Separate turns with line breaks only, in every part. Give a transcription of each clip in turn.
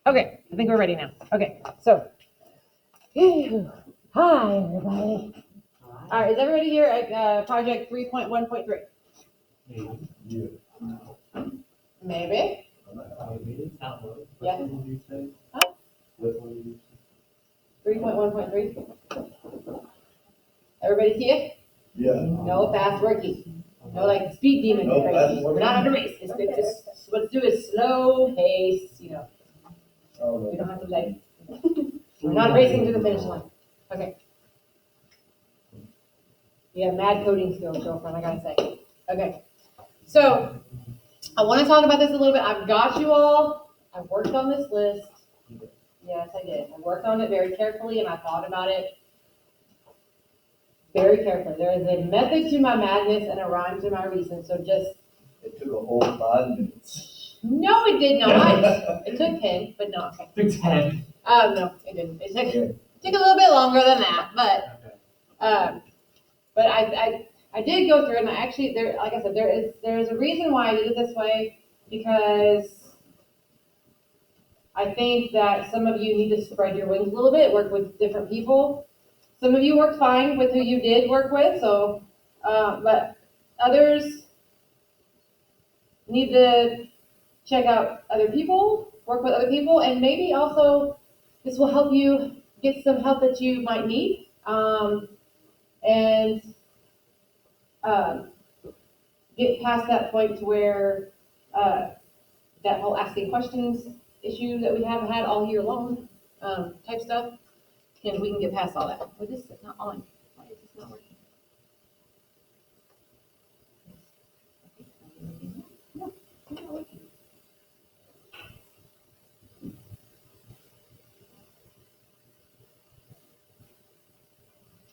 Okay, I think we're ready now. Okay, so, hi, everybody. All right, is everybody here at project 3.1.3?
Yeah.
Maybe. Yeah. Huh? 3.1.3. Everybody see it?
Yeah.
No fast working. No like speed demon
No
crazy.
fast
We're not on a race. It's just what to do is slow pace. You know, we don't have to like. We're not racing to the finish line. Okay. You have mad coding skills, girlfriend. I gotta say. Okay. So I want to talk about this a little bit. I've got you all. I worked on this list. Yes, I did. I worked on it very carefully and I thought about it very carefully. There is a method to my madness and a rhyme to my reason. So just.
It took a whole 5 minutes.
No, it did not. It took 10, but no. Okay.
Took 10.
No, it didn't. It took a little bit longer than that, but I did go through it, and I actually like I said, there's a reason why I did it this way, because I think that some of you need to spread your wings a little bit, work with different people. Some of you worked fine with who you did work with, so but others need to check out other people, work with other people, and maybe also this will help you get some help that you might need, and get past that point to where that whole asking questions issue that we have had all year long, type stuff, and we can get past all that. But this is not on. Why is this not working? No, it's not working.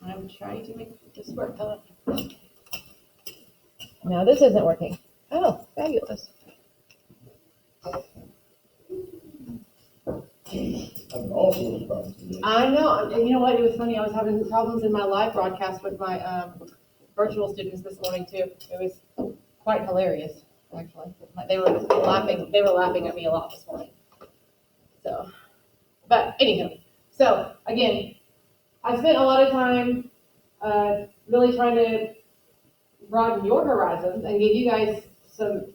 I'm trying to make this work. Now this isn't working. Oh, fabulous.
I'm also a problem today.
I know. And you know what? It was funny. I was having problems in my live broadcast with my virtual students this morning too. It was quite hilarious, actually. They were laughing. They were laughing at me a lot this morning. So, but anyhow, so again, I spent a lot of time really trying to broaden your horizons and give you guys some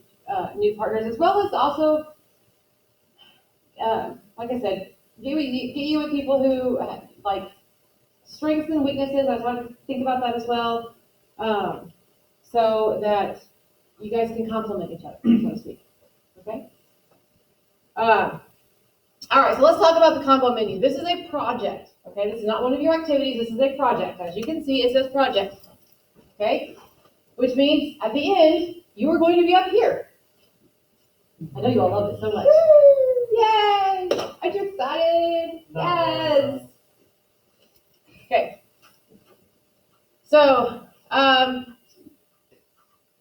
new partners, as well as also, like I said, get you with people who like strengths and weaknesses. I want to think about that as well, so that you guys can complement each other, so to speak. Okay. All right, so let's talk about the combo menu. This is a project. Okay, this is not one of your activities. This is a project. As you can see, it says project. Okay, which means at the end you are going to be up here. I know you all love it so much. Yay! Aren't you excited? Yes. Okay. So,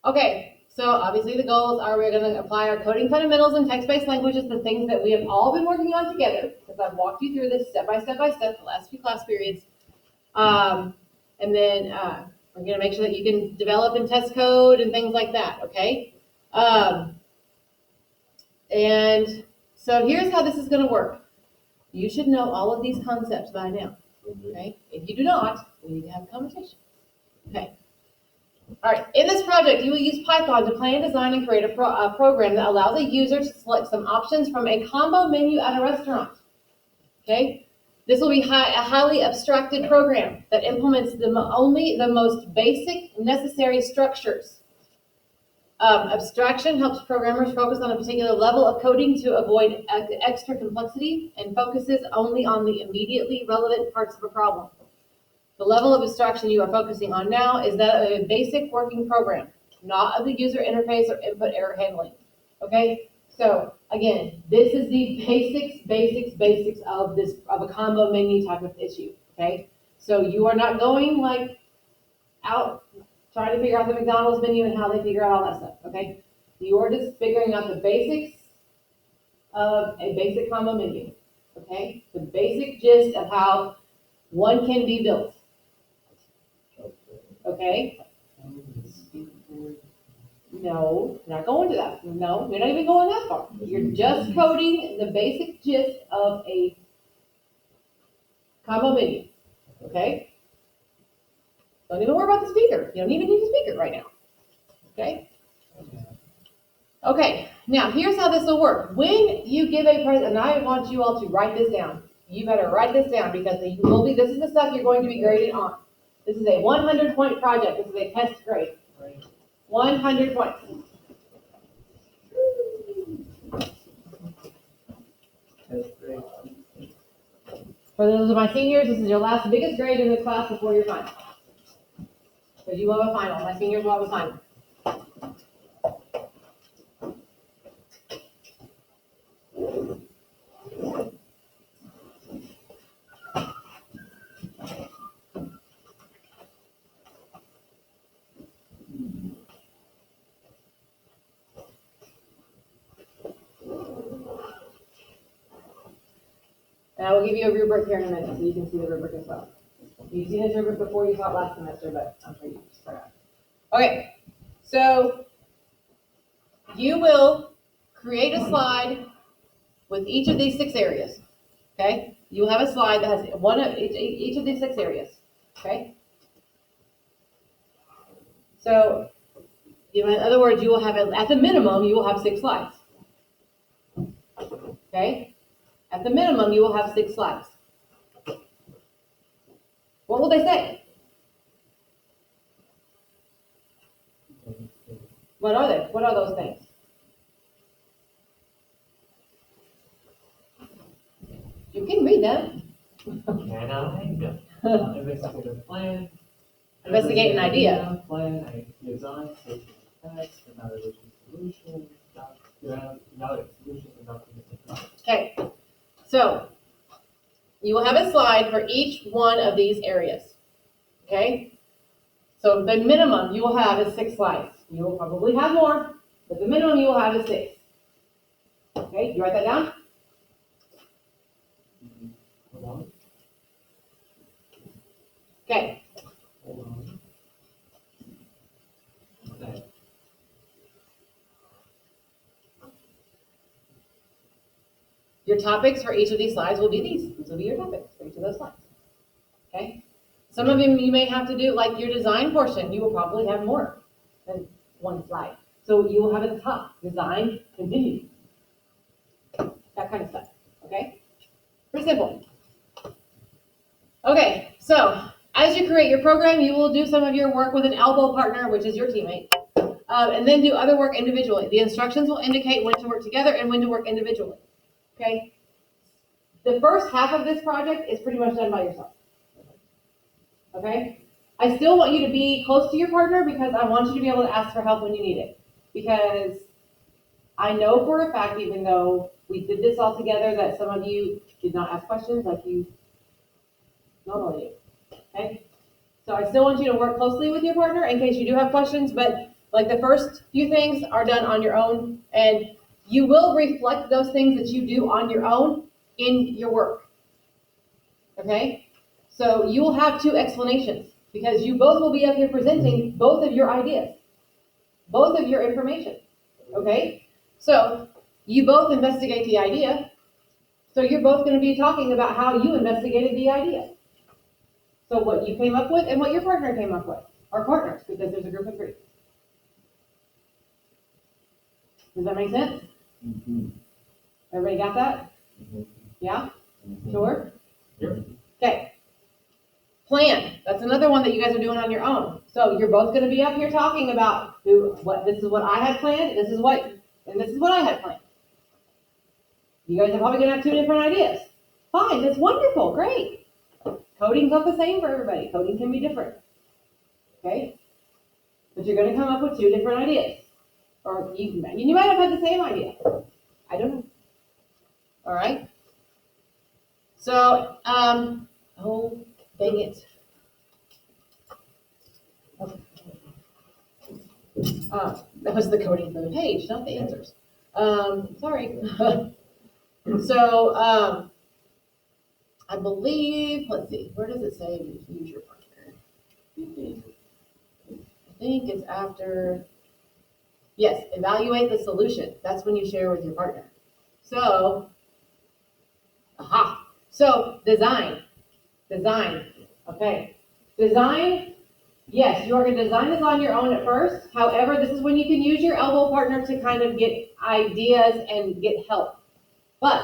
okay. So obviously the goals are we're going to apply our coding fundamentals in text-based languages, the things that we have all been working on together, because I've walked you through this step by step the last few class periods. And then we're going to make sure that you can develop and test code and things like that, okay? And so here's how this is going to work. You should know all of these concepts by now, okay? If you do not, we need to have a conversation. Okay. All right, in this project, you will use Python to plan, design, and create a program that allows a user to select some options from a combo menu at a restaurant. Okay? This will be a highly abstracted program that implements only the most basic necessary structures. Abstraction helps programmers focus on a particular level of coding to avoid extra complexity and focuses only on the immediately relevant parts of a problem. The level of abstraction you are focusing on now is that of a basic working program, not of the user interface or input error handling. Okay? So again, this is the basics of a combo menu type of issue. Okay? So you are not going like out trying to figure out the McDonald's menu and how they figure out all that stuff. Okay? You are just figuring out the basics of a basic combo menu. Okay? The basic gist of how one can be built. Okay? No, you're not going to that. No, you're not even going that far. You're just coding the basic gist of a combo menu, okay? Don't even worry about the speaker. You don't even need a speaker right now, okay? Okay, now here's how this will work. When you give a present, and I want you all to write this down. You better write this down because this is the stuff you're going to be graded on. This is a 100-point project. This is a test grade. 100 points.
That's great.
For those of my seniors, this is your last biggest grade in the class before your final. Because you will have a final. My seniors will have a final. And I will give you a rubric here in a minute so you can see the rubric as well. You've seen this rubric before, you saw it last semester, but I'm sure you just forgot. Okay, so you will create a slide with each of these 6 areas, okay? You will have a slide that has one of each of these 6 areas, okay? So, in other words, you will have, at the minimum, you will have 6 slides, okay? At the minimum, you will have 6 slides. What will they say? What are they? What are those things? You can read them.
Can I? Investigate a plan.
Investigate an idea.
Plan, design, text, evaluation solution, evaluate solutions, and document.
Okay, so you will have a slide for each one of these areas. Okay? So the minimum you will have is 6 slides. You will probably have more, but the minimum you will have is 6. Okay, you write that down?
Hold on.
Okay.
Hold on. Okay.
Your topics for each of these slides will be these. These will be your topics for each of those slides. Okay? Some of them you may have to do, like your design portion, you will probably have more than 1 slide. So you will have at the top, design, continue. That kind of stuff. Okay? Pretty simple. Okay, so as you create your program, you will do some of your work with an elbow partner, which is your teammate, and then do other work individually. The instructions will indicate when to work together and when to work individually. Okay? The first half of this project is pretty much done by yourself. Okay? I still want you to be close to your partner because I want you to be able to ask for help when you need it. Because I know for a fact, even though we did this all together, that some of you did not ask questions like you normally do. Okay? So I still want you to work closely with your partner in case you do have questions, but like the first few things are done on your own, and you will reflect those things that you do on your own in your work. Okay? So you will have 2 explanations because you both will be up here presenting both of your ideas, both of your information. Okay? So you both investigate the idea. So you're both going to be talking about how you investigated the idea. So what you came up with and what your partner came up with, or partners, because there's a group of 3. Does that make sense?
Mhm.
Everybody got that? Yeah? Sure?
Yep.
Okay. Plan. That's another one that you guys are doing on your own. So you're both going to be up here talking about this is what I had planned, this is what I had planned. You guys are probably going to have 2 different ideas. Fine, that's wonderful, great. Coding's not the same for everybody. Coding can be different. Okay? But you're going to come up with 2 different ideas. Or you might have had the same idea. I don't know. All right? So, oh, dang it. Okay. That was the coding for the page, not the answers. Sorry. So, I believe, let's see, where does it say use your partner? I think it's after, Yes, evaluate the solution. That's when you share with your partner. So, so design, okay. Design, yes, you are gonna design this on your own at first. However, this is when you can use your elbow partner to kind of get ideas and get help. But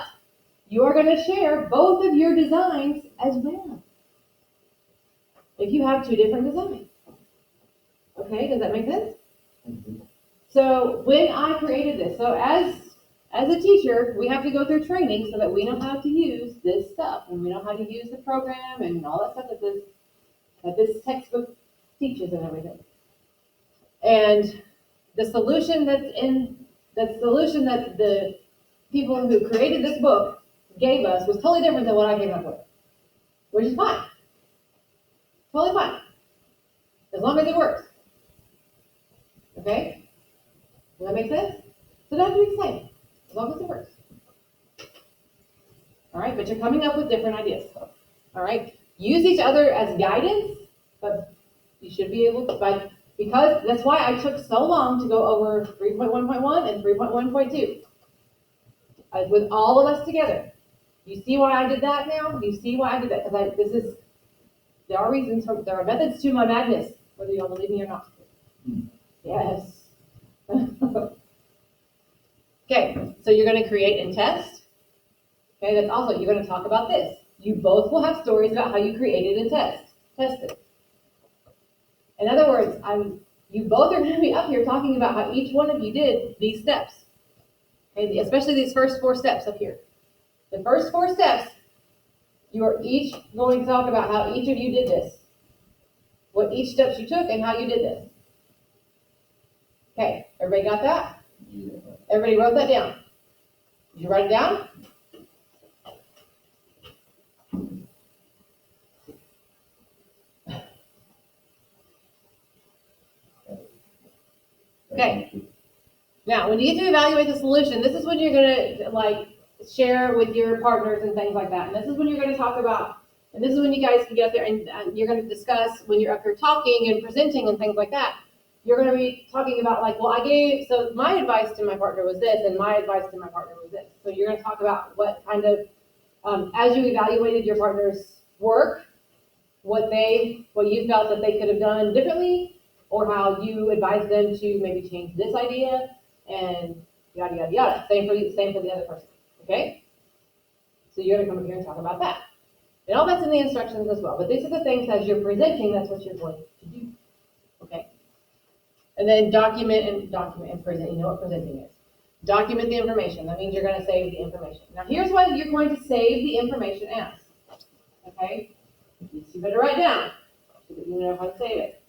you are gonna share both of your designs as well. If you have two different designs. Okay, does that make sense? So when I created this, so as a teacher, we have to go through training so that we know how to use this stuff and we know how to use the program and all that stuff that this textbook teaches and everything. And the solution that the people who created this book gave us was totally different than what I came up with, which is fine. Totally fine. As long as it works. Okay? Does that make sense? So that would be the same, as long as it works. All right, but you're coming up with different ideas. All right, use each other as guidance, but you should be able to, because that's why I took so long to go over 3.1.1 and 3.1.2 with all of us together. You see why I did that now? You see why I did that? Because there are reasons, there are methods to my madness, whether you don't believe me or not. Yes. Okay, so you're going to create and test. Okay, that's also, you're going to talk about this. You both will have stories about how you created and tested. In other words, you both are going to be up here talking about how each one of you did these steps. Okay, especially these first 4 steps up here. The first 4 steps, you are each going to talk about how each of you did this. What each steps you took and how you did this. Okay, everybody got that?
Yeah.
Everybody wrote that down. Did you write it down? Okay. Now, when you get to evaluate the solution, this is when you're going to share with your partners and things like that. And this is when you're going to talk about, and this is when you guys can get up there and you're going to discuss when you're up here talking and presenting and things like that. You're going to be talking about so my advice to my partner was this, and my advice to my partner was this. So you're going to talk about what kind of, as you evaluated your partner's work, what you felt that they could have done differently, or how you advised them to maybe change this idea, and yada, yada, yada. Same for the other person, okay? So you're going to come up here and talk about that. And all that's in the instructions as well. But these are the things as you're presenting, that's what you're going to do, okay? And then document and present. You know what presenting is. Document the information. That means you're going to save the information. Now here's what you're going to save the information as, okay? You better write down so that you know how to save it.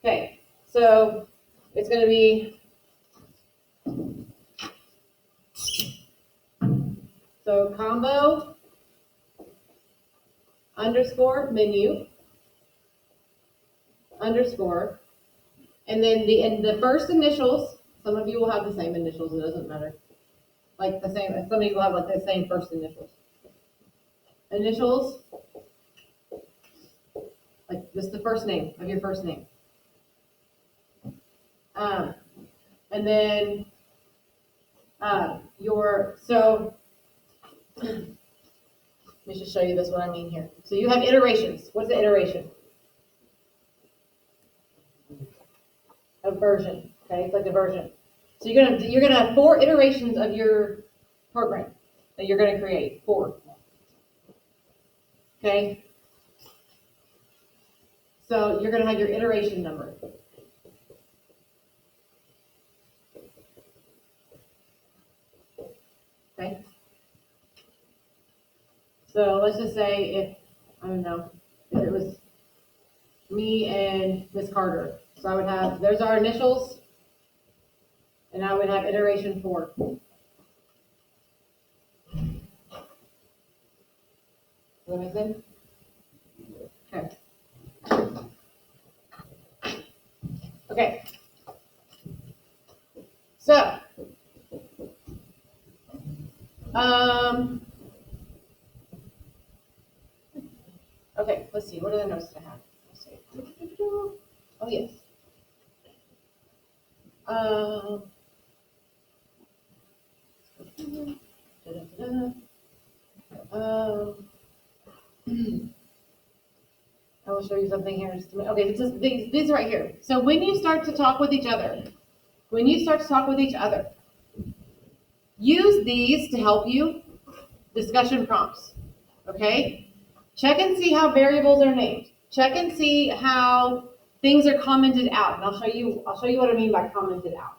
Okay, so it's going to be, so combo underscore menu underscore, and then the first initials, some of you will have the same initials, it doesn't matter. Like the same, some of you will have like the same first initials. Initials, like just the first name of your first name. And then let me just show you this, what I mean here. So you have iterations. What's the iteration? A version, okay? It's like a version. So you're gonna have 4 iterations of your program that you're gonna create. 4. Okay? So you're gonna have your iteration number. Okay? So let's just say if it was me and Miss Carter. So I would have, there's our initials, and I would have iteration 4. Does that make sense? Okay. Okay. So, okay, let's see, what other notes do I have? Let's see. Oh, yes. Um, um, I will show you something here. Okay, this is these right here. So when you start to talk with each other, use these to help you. Discussion prompts. Okay? Check and see how variables are named. Check and see how things are commented out. And I'll show you what I mean by commented out.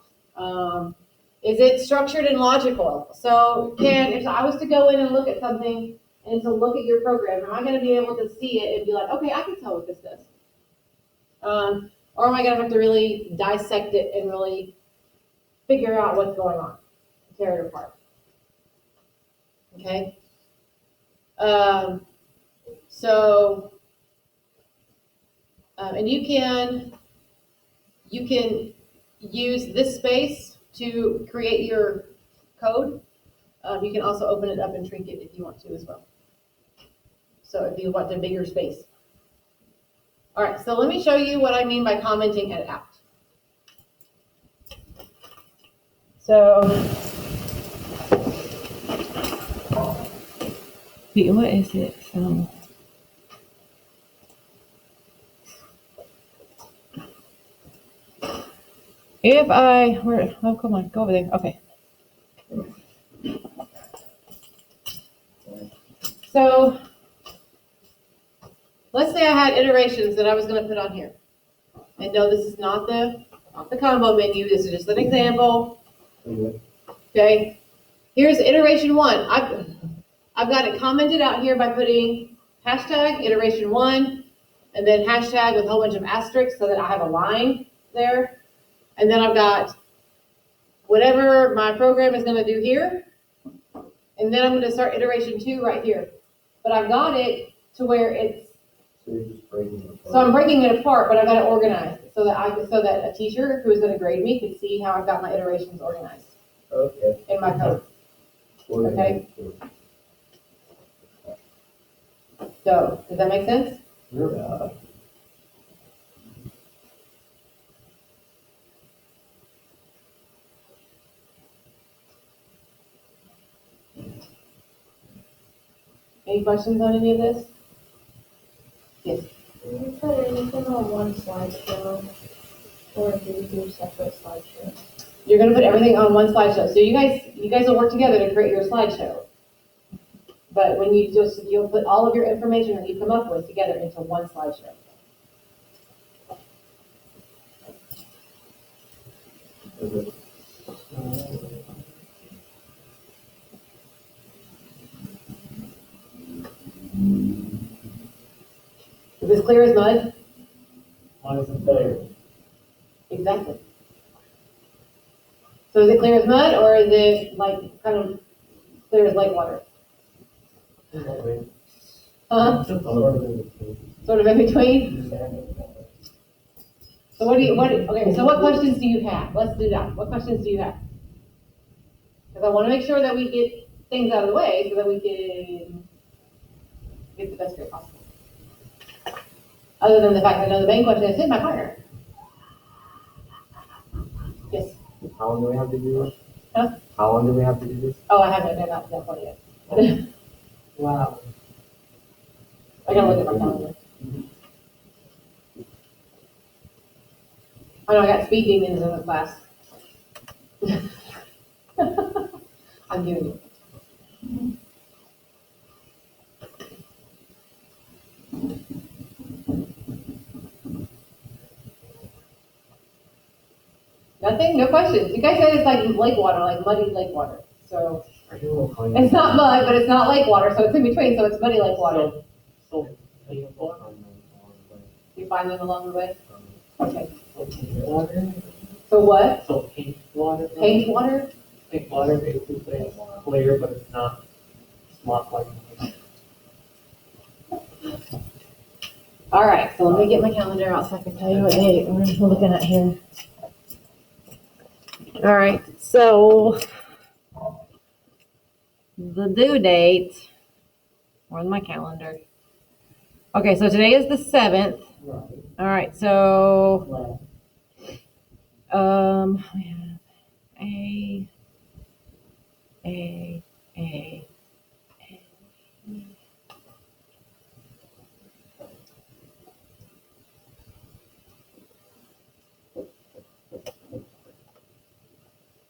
Is it structured and logical? So if I was to go in and look at something and to look at your program, am I going to be able to see it and be like, okay, I can tell what this does? Or am I going to have to really dissect it and really figure out what's going on, tear it apart? Okay. And you can use this space to create your code. You can also open it up and shrink it if you want to as well. So if you want the bigger space. All right, so let me show you what I mean by commenting it out. So, what is it? Oh, come on, go over there. Okay. So, let's say I had iterations that I was going to put on here. And no, this is not the combo menu. This is just an example. Okay. Here's iteration 1. I've got it commented out here by putting hashtag iteration 1 and then hashtag with a whole bunch of asterisks so that I have a line there. And then I've got whatever my program is going to do here. And then I'm going to start iteration 2 right here. But I've got it to where it's,
So you're just breaking it apart.
so I'm breaking it apart, but I've got it organized so that a teacher who is going to grade me can see how I've got my iterations organized
Okay.
in my code. Okay. So, does that make sense?
Yeah.
Any questions on any of this? Yes.
Can you put anything on one slideshow, or do we do separate slideshows?
You're going to put everything on one slideshow. So you guys will work together to create your slideshow. But when you'll put all of your information that you come up with together into one slideshow.
Okay.
Is this clear as mud?
Why is it there?
Exactly. So is it clear as mud, or is it like kind of clear as lake water? Huh? Sort of in between? So what questions do you have? Let's do that. What questions do you have? Because I want to make sure that we get things out of the way so that we can get the best grade possible. Other than the fact that I know the main question is, who's my partner? Yes.
How long do we have to do this?
Huh?
How long do we have to do this?
Oh, I haven't done that point yet.
Wow.
I gotta look at my calendar. I know I got speed demons in the class. I'm giving you. Nothing? No questions? You guys said it's like lake water, like muddy lake water. So it's not mud, but it's not lake water, so it's in between, so it's muddy lake water.
So,
You find them along the way? Okay.
water?
So what?
So pink water?
Paint water?
Pink water basically is clear, but it's not like.
All right, so let me get my calendar out so I can tell you what date we're looking at here. All right, so the due date, where's my calendar? Okay, so today is the 7th.
Right.
All right, so We have A.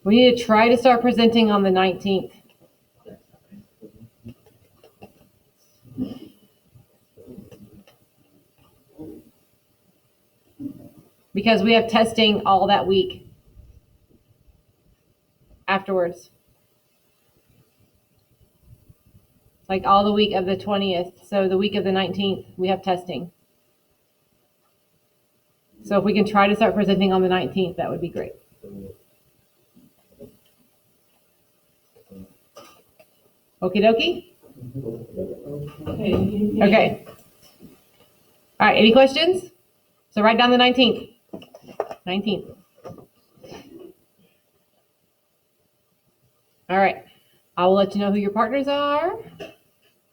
We need to try to start presenting on the 19th. Because we have testing all that week afterwards. Like all the week of the 20th. So the week of the 19th, we have testing. So if we can try to start presenting on the 19th, that would be great. Okie dokie? Okay. All right, any questions? So write down the 19th. 19th. All right. I will let you know who your partners are.